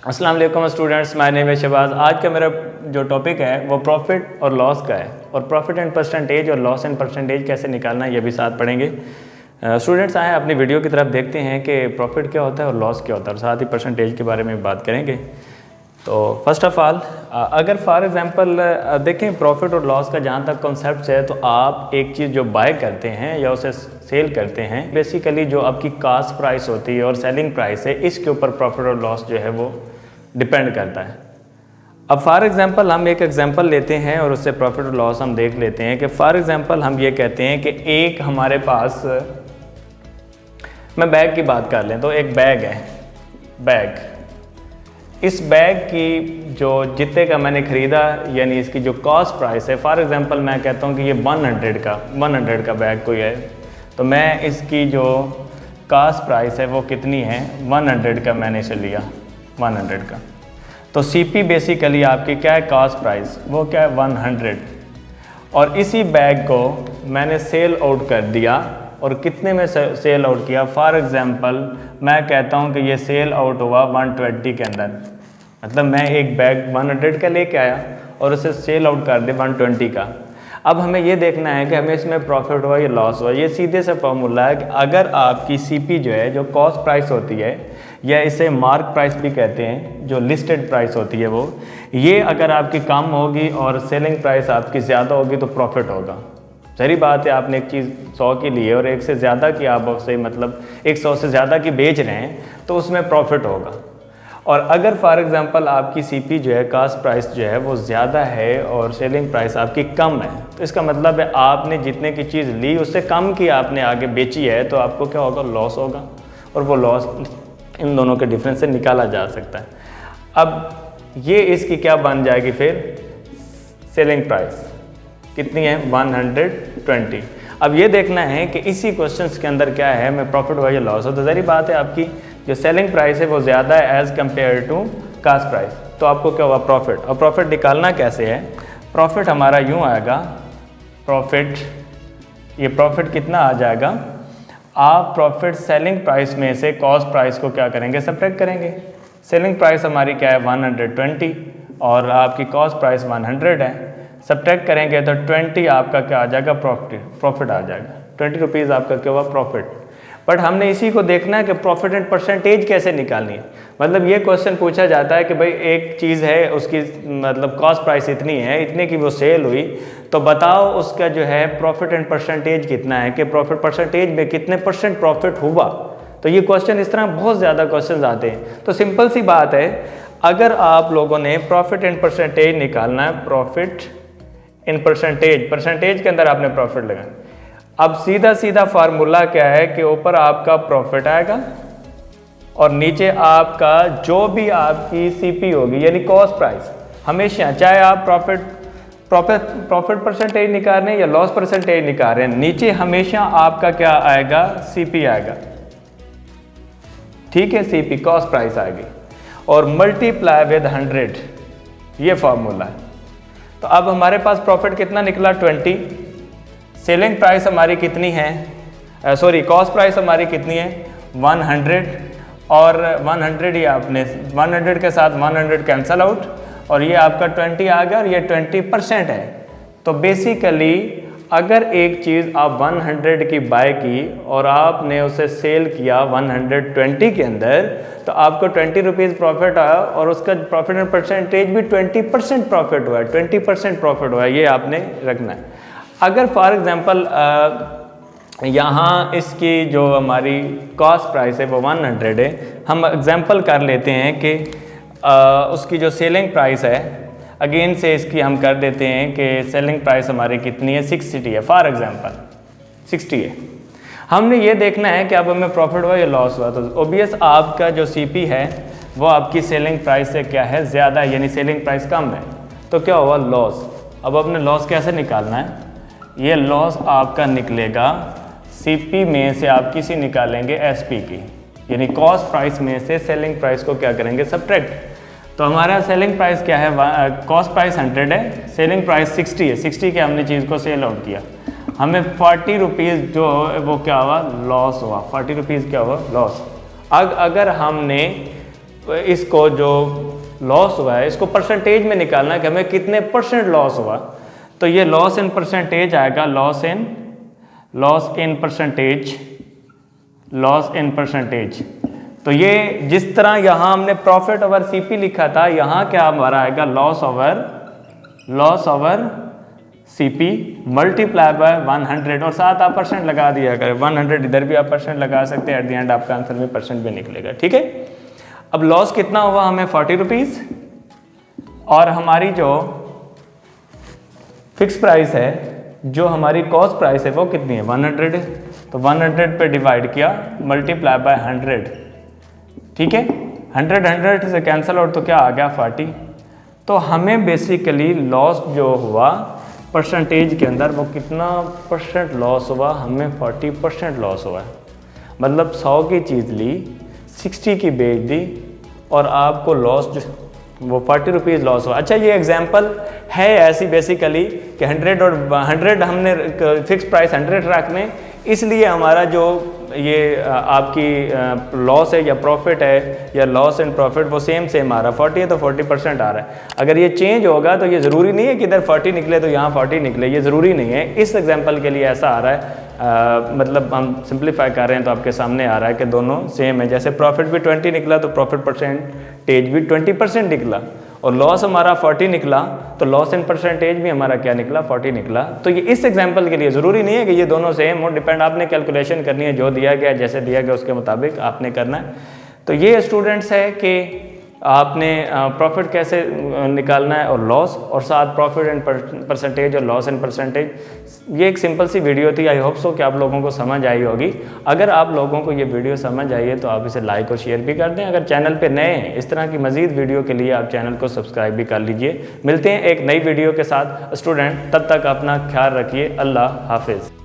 अस्सलाम वालेकुम students, my name है शहबाज। आज का मेरा जो टॉपिक है वो प्रॉफिट और लॉस का है और प्रॉफिट एंड परसेंटेज और लॉस एंड परसेंटेज कैसे निकालना है ये भी साथ पढ़ेंगे। स्टूडेंट्स आए अपनी वीडियो की तरफ देखते हैं कि प्रॉफिट क्या होता है और लॉस क्या होता है और साथ ही परसेंटेज के बारे में बात करेंगे। तो फर्स्ट ऑफ़ ऑल अगर फॉर एग्जांपल देखें प्रॉफिट और लॉस का जहाँ तक कॉन्सेप्ट है, तो आप एक चीज़ जो बाय करते हैं या उसे सेल करते हैं, बेसिकली जो आपकी कास्ट प्राइस होती है और सेलिंग प्राइस है, इसके ऊपर प्रॉफिट और लॉस जो है वो डिपेंड करता है। अब फॉर एग्जांपल हम एक एग्जांपल लेते हैं और उससे प्रॉफिट और लॉस हम देख लेते हैं कि फॉर एग्जांपल हम ये कहते हैं कि एक हमारे पास, मैं बैग की बात कर लें तो एक बैग है, बैग, इस बैग की जो जितने का मैंने ख़रीदा यानी इसकी जो कॉस्ट प्राइस है, फॉर एग्जांपल मैं कहता हूँ कि ये 100 का बैग कोई है, तो मैं इसकी जो कॉस्ट प्राइस है वो कितनी है, 100 का मैंने इसे लिया, 100 का। तो सीपी बेसिकली आपकी क्या है, कॉस्ट प्राइस, वो क्या है 100। और इसी बैग को मैंने सेल आउट कर दिया और कितने में सेल आउट किया, फॉर एग्जांपल मैं कहता हूँ कि ये सेल आउट हुआ 120 के अंदर, मतलब मैं एक बैग 100 का लेके आया और उसे सेल आउट कर दे 120 का। अब हमें ये देखना है कि हमें इसमें प्रॉफिट हुआ या लॉस हुआ। ये सीधे से फॉर्मूला है कि अगर आपकी सीपी जो है, जो कॉस्ट प्राइस होती है या इसे मार्क प्राइस भी कहते हैं, जो लिस्टेड प्राइस होती है वो, ये अगर आपकी कम होगी और सेलिंग प्राइस आपकी ज़्यादा होगी तो प्रॉफिट होगा। सही बात है, आपने एक चीज़ 100 की ली है और 1 से ज़्यादा की आप उससे मतलब 100 से ज़्यादा की बेच रहे हैं तो उसमें प्रॉफिट होगा। और अगर फॉर एग्जांपल आपकी सीपी जो है, कास्ट प्राइस जो है वो ज़्यादा है और सेलिंग प्राइस आपकी कम है, तो इसका मतलब है आपने जितने की चीज़ ली उससे कम की आपने आगे बेची है, तो आपको क्या होगा, लॉस होगा। और वो लॉस इन दोनों के डिफरेंस से निकाला जा सकता है। अब ये इसकी क्या बन जाएगी फिर, सेलिंग प्राइस कितनी है, 120। अब ये देखना है कि इसी क्वेश्चंस के अंदर क्या है, मैं प्रॉफिट हुआ या लॉस हो। तो ज़ाहिर बात है आपकी जो सेलिंग प्राइस है वो ज़्यादा है as compare to cost price, तो आपको क्या हुआ, प्रॉफिट। और प्रॉफिट निकालना कैसे है, प्रॉफिट हमारा यूँ आएगा, प्रॉफिट, ये प्रॉफिट कितना आ जाएगा, आप प्रॉफिट सेलिंग प्राइस में से कॉस्ट प्राइस को क्या करेंगे, सब्ट्रैक्ट करेंगे। सेलिंग प्राइस हमारी क्या है 120 और आपकी कॉस्ट प्राइस 100 है, सब्ट्रैक्ट करेंगे तो 20 आपका क्या आ जाएगा, प्रॉफिट आ जाएगा, 20 रुपीज़ आपका क्या हुआ, प्रॉफिट। बट हमने इसी को देखना है कि प्रॉफिट एंड परसेंटेज कैसे निकालनी है। मतलब ये क्वेश्चन पूछा जाता है कि भाई एक चीज़ है, उसकी मतलब कॉस्ट प्राइस इतनी है, इतने की वो सेल हुई, तो बताओ उसका जो है प्रॉफिट एंड परसेंटेज कितना है, कि प्रॉफिट परसेंटेज में कितने % प्रॉफिट हुआ। तो ये क्वेश्चन इस तरह बहुत ज़्यादा क्वेश्चन आते हैं। तो सिंपल सी बात है, अगर आप लोगों ने प्रॉफिट एंड परसेंटेज निकालना है, प्रॉफिट इन परसेंटेज के अंदर आपने प्रॉफिट लगाना। अब सीधा सीधा फार्मूला क्या है कि ऊपर आपका प्रॉफिट आएगा और नीचे आपका जो भी आपकी सीपी होगी यानी कॉस्ट प्राइस, हमेशा चाहे आप प्रॉफिट परसेंटेज निकाल रहे हैं या लॉस परसेंटेज निकाल रहे हैं, नीचे हमेशा आपका क्या आएगा, सीपी आएगा, ठीक है, सीपी कॉस्ट प्राइस आएगी और मल्टीप्लाई विद 100, ये फार्मूला है। तो अब हमारे पास प्रॉफिट कितना निकला, 20। सेलिंग प्राइस हमारी कितनी है, कॉस्ट प्राइस हमारी कितनी है, 100 और 100 ही आपने 100 के साथ 100 कैंसल आउट और ये आपका 20 आ गया और ये 20% है। तो बेसिकली अगर एक चीज़ आप 100 की बाय की और आपने उसे सेल किया 120 के अंदर, तो आपको 20 रुपीज़ प्रॉफिट आया और उसका प्रॉफिट एंड परसेंटेज भी 20% प्रॉफिट हुआ है, 20% प्रॉफिट हुआ है, ये आपने रखना है। अगर फॉर एग्जांपल यहाँ इसकी जो हमारी कॉस्ट प्राइस है वो 100 है, हम एग्जांपल कर लेते हैं कि उसकी जो सेलिंग प्राइस है, अगेन से इसकी हम कर देते हैं कि सेलिंग प्राइस हमारी कितनी है, 60 है, फॉर एग्जांपल 60 है। हमने ये देखना है कि अब हमें प्रॉफिट हुआ या लॉस हुआ। तो ओबियस आपका जो सीपी है वो आपकी सेलिंग प्राइस से क्या है, ज़्यादा है, यानी सेलिंग प्राइस कम है, तो क्या हुआ, लॉस। अब अपने लॉस कैसे निकालना है, ये लॉस आपका निकलेगा सीपी में से आप किसी निकालेंगे एसपी की, यानी कॉस्ट प्राइस में से सेलिंग प्राइस को क्या करेंगे, सब्ट्रैक्ट। तो हमारा सेलिंग प्राइस क्या है, कॉस्ट प्राइस 100 है, सेलिंग प्राइस 60 है, 60 के हमने चीज़ को सेल आउट किया, हमें 40 रुपीज़ जो वो क्या हुआ, लॉस हुआ, 40 रुपीज़ क्या हुआ, लॉस। अगर हमने इसको जो लॉस हुआ है इसको परसेंटेज में निकालना है कि हमें कितने परसेंट लॉस हुआ। तो ये लॉस इन परसेंटेज आएगा, लॉस इन परसेंटेज। तो ये जिस तरह यहाँ हमने प्रॉफिट ओवर सीपी लिखा था, यहाँ क्या हमारा आएगा, loss over CP multiply by 100 और साथ आप परसेंट लगा दिया करें। 100 इधर भी आप परसेंट लगा सकते हैं, एट द एंड आपका आंसर में परसेंट भी निकलेगा। ठीक है, अब लॉस कितना हुआ हमें 40 रुपीज़, और हमारी जो फिक्स प्राइस है, जो हमारी कॉस्ट प्राइस है वो कितनी है 100। तो 100 पे डिवाइड किया, मल्टीप्लाई बाय 100। ठीक है, 100 से कैंसिल आउट तो क्या आ गया 40। तो हमें बेसिकली लॉस जो हुआ परसेंटेज के अंदर वो कितना परसेंट लॉस हुआ, हमें 40% लॉस हुआ है। मतलब 100 की चीज़ ली, 60 की बेच दी और आपको लॉस वो 40 रुपीज़ लॉस हुआ। अच्छा, ये एग्जांपल है ऐसी बेसिकली कि 100 और 100 हमने फिक्स प्राइस 100 रखने, इसलिए हमारा जो ये आपकी लॉस है या प्रॉफिट है या लॉस एंड प्रॉफिट वो सेम आ रहा है। 40 है तो 40% आ रहा है। अगर ये चेंज होगा तो ये ज़रूरी नहीं है कि इधर 40 निकले तो यहाँ 40 निकले, ये ज़रूरी नहीं है। इस एग्जांपल के लिए ऐसा आ रहा है, मतलब हम सिंप्लीफाई कर रहे हैं तो आपके सामने आ रहा है कि दोनों सेम है। जैसे प्रॉफिट भी 20 निकला तो प्रॉफिट परसेंटेज भी 20% निकला, और लॉस हमारा 40 निकला तो लॉस इन परसेंटेज भी हमारा क्या निकला 40 निकला। तो ये इस एग्जांपल के लिए ज़रूरी नहीं है कि ये दोनों सेम हो, डिपेंड आपने कैलकुलेशन करनी है, जो दिया गया जैसे दिया गया उसके मुताबिक आपने करना है। तो ये स्टूडेंट्स है कि आपने प्रॉफिट कैसे निकालना है और लॉस, और साथ प्रॉफिट एंड परसेंटेज और लॉस एंड परसेंटेज। ये एक सिंपल सी वीडियो थी, आई होप सो कि आप लोगों को समझ आई होगी। अगर आप लोगों को ये वीडियो समझ आई है तो आप इसे लाइक और शेयर भी कर दें। अगर चैनल पे नए हैं, इस तरह की मज़ीद वीडियो के लिए आप चैनल को सब्सक्राइब भी कर लीजिए। मिलते हैं एक नई वीडियो के साथ स्टूडेंट, तब तक अपना ख्याल रखिए। अल्लाह हाफिज़।